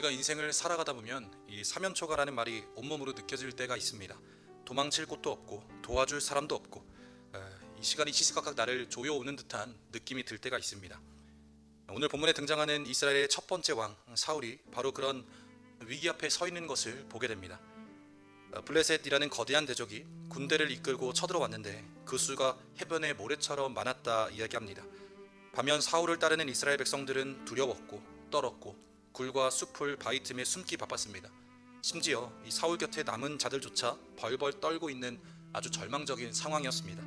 우리가 인생을 살아가다 보면 이 사면초가라는 말이 온몸으로 느껴질 때가 있습니다. 도망칠 곳도 없고 도와줄 사람도 없고 이 시간이 시시각각 나를 조여오는 듯한 느낌이 들 때가 있습니다. 오늘 본문에 등장하는 이스라엘의 첫 번째 왕 사울이 바로 그런 위기 앞에 서 있는 것을 보게 됩니다. 블레셋이라는 거대한 대적이 군대를 이끌고 쳐들어왔는데 그 수가 해변의 모래처럼 많았다 이야기합니다. 반면 사울을 따르는 이스라엘 백성들은 두려웠고 떨었고 굴과 숲을 바위 틈에 숨기 바빴습니다. 심지어 이 사울 곁에 남은 자들조차 벌벌 떨고 있는 아주 절망적인 상황이었습니다.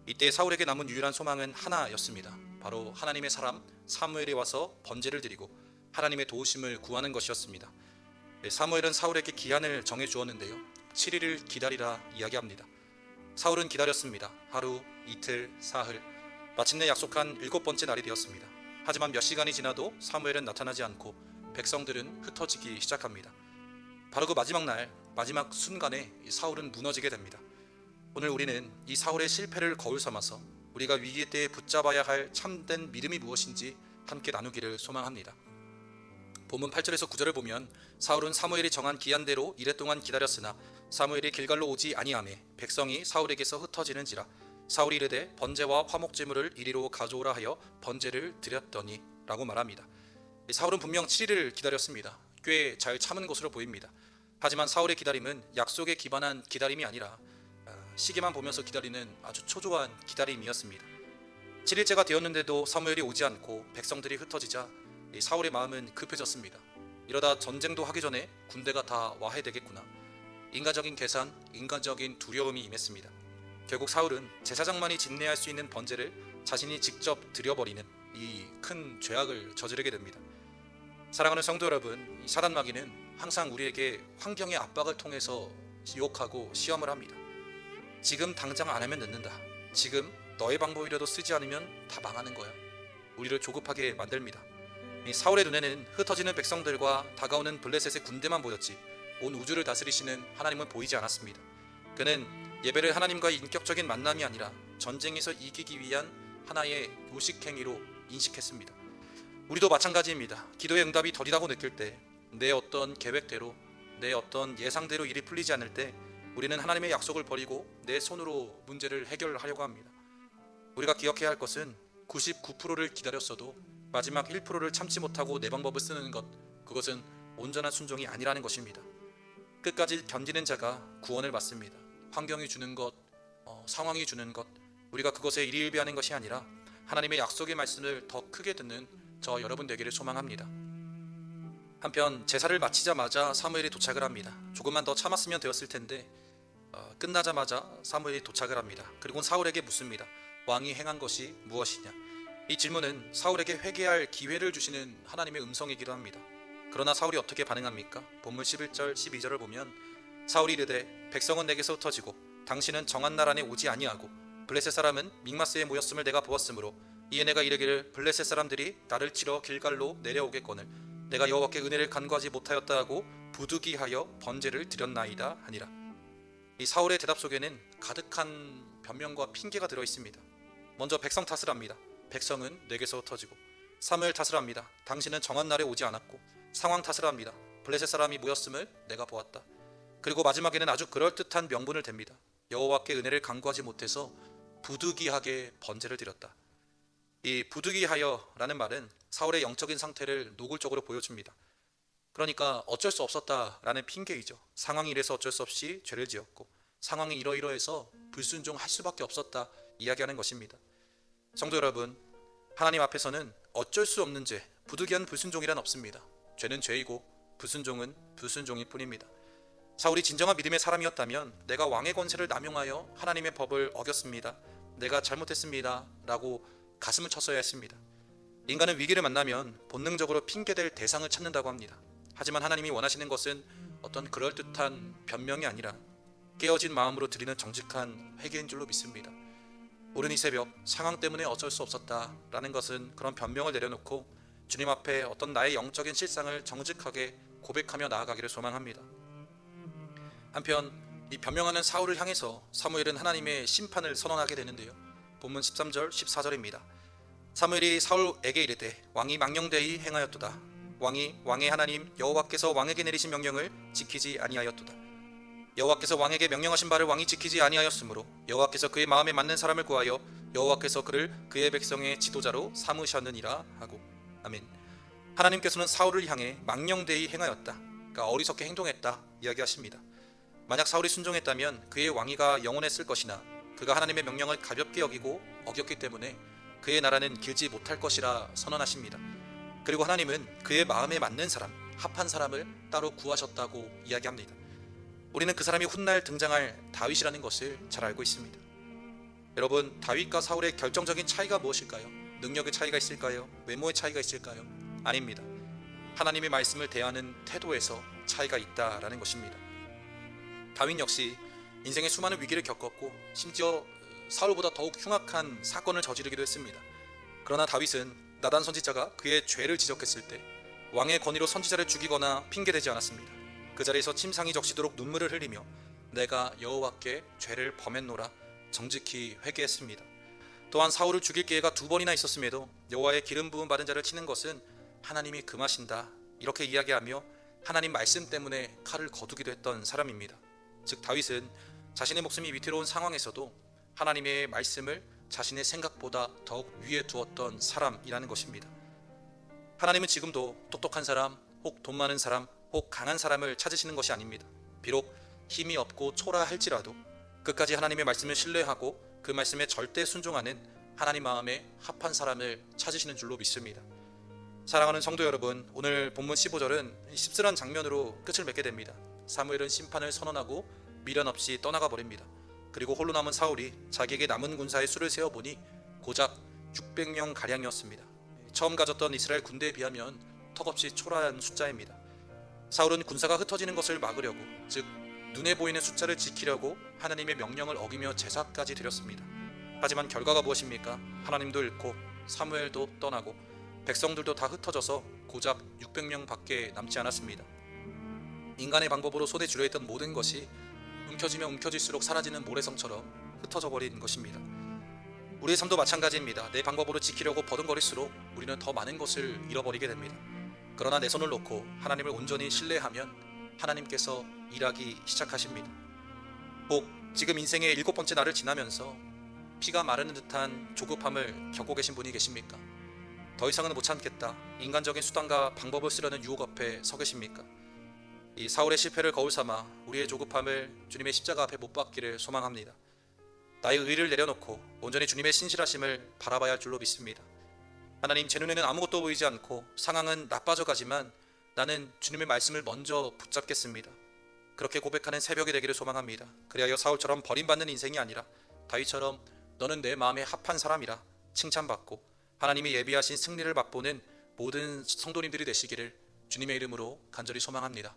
이때 사울에게 남은 유일한 소망은 하나였습니다. 바로 하나님의 사람 사무엘이 와서 번제를 드리고 하나님의 도우심을 구하는 것이었습니다. 사무엘은 사울에게 기한을 정해 주었는데요, 7일을 기다리라 이야기합니다. 사울은 기다렸습니다. 하루, 이틀, 사흘, 마침내 약속한 7번째 날이 되었습니다. 하지만 몇 시간이 지나도 사무엘은 나타나지 않고 백성들은 흩어지기 시작합니다. 바로 그 마지막 날, 마지막 순간에 사울은 무너지게 됩니다. 오늘 우리는 이 사울의 실패를 거울 삼아서 우리가 위기 때에 붙잡아야 할 참된 믿음이 무엇인지 함께 나누기를 소망합니다. 본문 8절에서 9절을 보면 사울은 사무엘이 정한 기한대로 이랫동안 기다렸으나 사무엘이 길갈로 오지 아니하매 백성이 사울에게서 흩어지는지라 사울이 이르되 번제와 화목제물을 이리로 가져오라 하여 번제를 드렸더니 라고 말합니다. 사울은 분명 7일을 기다렸습니다. 꽤 잘 참은 것으로 보입니다. 하지만 사울의 기다림은 약속에 기반한 기다림이 아니라 시계만 보면서 기다리는 아주 초조한 기다림이었습니다. 7일째가 되었는데도 사무엘이 오지 않고 백성들이 흩어지자 사울의 마음은 급해졌습니다. 이러다 전쟁도 하기 전에 군대가 다 와야 되겠구나. 인간적인 계산, 인간적인 두려움이 임했습니다. 결국 사울은 제사장만이 진내할 수 있는 번제를 자신이 직접 드려버리는 이 큰 죄악을 저지르게 됩니다. 사랑하는 성도 여러분, 이 사단 마귀는 항상 우리에게 환경의 압박을 통해서 유혹하고 시험을 합니다. 지금 당장 안 하면 늦는다. 지금 너의 방법이라도 쓰지 않으면 다 망하는 거야. 우리를 조급하게 만듭니다. 이 사울의 눈에는 흩어지는 백성들과 다가오는 블레셋의 군대만 보였지 온 우주를 다스리시는 하나님은 보이지 않았습니다. 그는 예배를 하나님과의 인격적인 만남이 아니라 전쟁에서 이기기 위한 하나의 요식행위로 인식했습니다. 우리도 마찬가지입니다. 기도의 응답이 더디다고 느낄 때, 내 어떤 계획대로, 내 어떤 예상대로 일이 풀리지 않을 때 우리는 하나님의 약속을 버리고 내 손으로 문제를 해결하려고 합니다. 우리가 기억해야 할 것은 99%를 기다렸어도 마지막 1%를 참지 못하고 내 방법을 쓰는 것, 그것은 온전한 순종이 아니라는 것입니다. 끝까지 견디는 자가 구원을 받습니다. 환경이 주는 것, 상황이 주는 것, 우리가 그것에 일희일비하는 것이 아니라 하나님의 약속의 말씀을 더 크게 듣는 저 여러분 되기를 소망합니다. 한편 제사를 마치자마자 사무엘이 도착을 합니다. 조금만 더 참았으면 되었을 텐데 끝나자마자 사무엘이 도착을 합니다. 그리고 사울에게 묻습니다. 왕이 행한 것이 무엇이냐? 이 질문은 사울에게 회개할 기회를 주시는 하나님의 음성이기도 합니다. 그러나 사울이 어떻게 반응합니까? 본문 11절 12절을 보면 사울이 이르되 백성은 내게서 흩어지고 당신은 정한 날 안에 오지 아니하고 블레셋 사람은 믹마스에 모였음을 내가 보았으므로 이에 내가 이르기를 블레셋 사람들이 나를 치러 길갈로 내려오겠거늘 내가 여호와께 은혜를 간구하지 못하였다 하고 부득이하여 번제를 드렸나이다 하니라. 이 사울의 대답 속에는 가득한 변명과 핑계가 들어 있습니다. 먼저 백성 탓을 합니다. 백성은 내게서 흩어지고. 사무엘 탓을 합니다. 당신은 정한 날에 오지 않았고. 상황 탓을 합니다. 블레셋 사람이 모였음을 내가 보았다. 그리고 마지막에는 아주 그럴듯한 명분을 댑니다. 여호와께 은혜를 간구하지 못해서 부득이하게 번제를 드렸다. 이 부득이하여라는 말은 사울의 영적인 상태를 노골적으로 보여줍니다. 그러니까 어쩔 수 없었다라는 핑계이죠. 상황이 이래서 어쩔 수 없이 죄를 지었고 상황이 이러이러해서 불순종할 수밖에 없었다 이야기하는 것입니다. 성도 여러분, 하나님 앞에서는 어쩔 수 없는 죄, 부득이한 불순종이란 없습니다. 죄는 죄이고 불순종은 불순종일 뿐입니다. 사울이 진정한 믿음의 사람이었다면 내가 왕의 권세를 남용하여 하나님의 법을 어겼습니다, 내가 잘못했습니다 라고 가슴을 쳤어야 했습니다. 인간은 위기를 만나면 본능적으로 핑계댈 대상을 찾는다고 합니다. 하지만 하나님이 원하시는 것은 어떤 그럴듯한 변명이 아니라 깨어진 마음으로 드리는 정직한 회개인 줄로 믿습니다. 오늘 이 새벽 상황 때문에 어쩔 수 없었다라는 것은 그런 변명을 내려놓고 주님 앞에 어떤 나의 영적인 실상을 정직하게 고백하며 나아가기를 소망합니다. 한편 이 변명하는 사울을 향해서 사무엘은 하나님의 심판을 선언하게 되는데요. 본문 13절 14절입니다. 사무엘이 사울에게 이르되 왕이 망령되이 행하였도다. 왕이 왕의 하나님 여호와께서 왕에게 내리신 명령을 지키지 아니하였도다. 여호와께서 왕에게 명령하신 바를 왕이 지키지 아니하였으므로 여호와께서 그의 마음에 맞는 사람을 구하여 여호와께서 그를 그의 백성의 지도자로 삼으셨느니라 하고. 아멘. 하나님께서는 사울을 향해 망령되이 행하였다, 그러니까 어리석게 행동했다 이야기하십니다. 만약 사울이 순종했다면 그의 왕위가 영원했을 것이나 그가 하나님의 명령을 가볍게 여기고 어겼기 때문에 그의 나라는 길지 못할 것이라 선언하십니다. 그리고 하나님은 그의 마음에 맞는 사람, 합한 사람을 따로 구하셨다고 이야기합니다. 우리는 그 사람이 훗날 등장할 다윗이라는 것을 잘 알고 있습니다. 여러분, 다윗과 사울의 결정적인 차이가 무엇일까요? 능력의 차이가 있을까요? 외모의 차이가 있을까요? 아닙니다. 하나님의 말씀을 대하는 태도에서 차이가 있다라는 것입니다. 다윗 역시 인생의 수많은 위기를 겪었고 심지어 사울보다 더욱 흉악한 사건을 저지르기도 했습니다. 그러나 다윗은 나단 선지자가 그의 죄를 지적했을 때 왕의 권위로 선지자를 죽이거나 핑계대지 않았습니다. 그 자리에서 침상이 적시도록 눈물을 흘리며 내가 여호와께 죄를 범했노라 정직히 회개했습니다. 또한 사울을 죽일 기회가 2번이나 있었음에도 여호와의 기름 부음 받은 자를 치는 것은 하나님이 금하신다 이렇게 이야기하며 하나님 말씀 때문에 칼을 거두기도 했던 사람입니다. 즉 다윗은 자신의 목숨이 위태로운 상황에서도 하나님의 말씀을 자신의 생각보다 더욱 위에 두었던 사람이라는 것입니다. 하나님은 지금도 똑똑한 사람, 혹 돈 많은 사람, 혹 강한 사람을 찾으시는 것이 아닙니다. 비록 힘이 없고 초라할지라도 끝까지 하나님의 말씀을 신뢰하고 그 말씀에 절대 순종하는 하나님 마음에 합한 사람을 찾으시는 줄로 믿습니다. 사랑하는 성도 여러분, 오늘 본문 15절은 씁쓸한 장면으로 끝을 맺게 됩니다. 사무엘은 심판을 선언하고 미련 없이 떠나가 버립니다. 그리고 홀로 남은 사울이 자기에게 남은 군사의 수를 세어보니 고작 600명 가량이었습니다. 처음 가졌던 이스라엘 군대에 비하면 턱없이 초라한 숫자입니다. 사울은 군사가 흩어지는 것을 막으려고, 즉 눈에 보이는 숫자를 지키려고 하나님의 명령을 어기며 제사까지 드렸습니다. 하지만 결과가 무엇입니까? 하나님도 잃고 사무엘도 떠나고 백성들도 다 흩어져서 고작 600명 밖에 남지 않았습니다. 인간의 방법으로 손에 쥐려있던 모든 것이 움켜쥐면 움켜질수록 사라지는 모래성처럼 흩어져 버린 것입니다. 우리의 삶도 마찬가지입니다. 내 방법으로 지키려고 버둥거릴수록 우리는 더 많은 것을 잃어버리게 됩니다. 그러나 내 손을 놓고 하나님을 온전히 신뢰하면 하나님께서 일하기 시작하십니다. 혹 지금 인생의 7번째 날을 지나면서 피가 마르는 듯한 조급함을 겪고 계신 분이 계십니까? 더 이상은 못 참겠다, 인간적인 수단과 방법을 쓰려는 유혹 앞에 서 계십니까? 이 사울의 실패를 거울 삼아 우리의 조급함을 주님의 십자가 앞에 못 박기를 소망합니다. 나의 의를 내려놓고 온전히 주님의 신실하심을 바라봐야 할 줄로 믿습니다. 하나님, 제 눈에는 아무것도 보이지 않고 상황은 나빠져 가지만 나는 주님의 말씀을 먼저 붙잡겠습니다. 그렇게 고백하는 새벽이 되기를 소망합니다. 그리하여 사울처럼 버림받는 인생이 아니라 다윗처럼 너는 내 마음에 합한 사람이라 칭찬받고 하나님이 예비하신 승리를 맛보는 모든 성도님들이 되시기를 주님의 이름으로 간절히 소망합니다.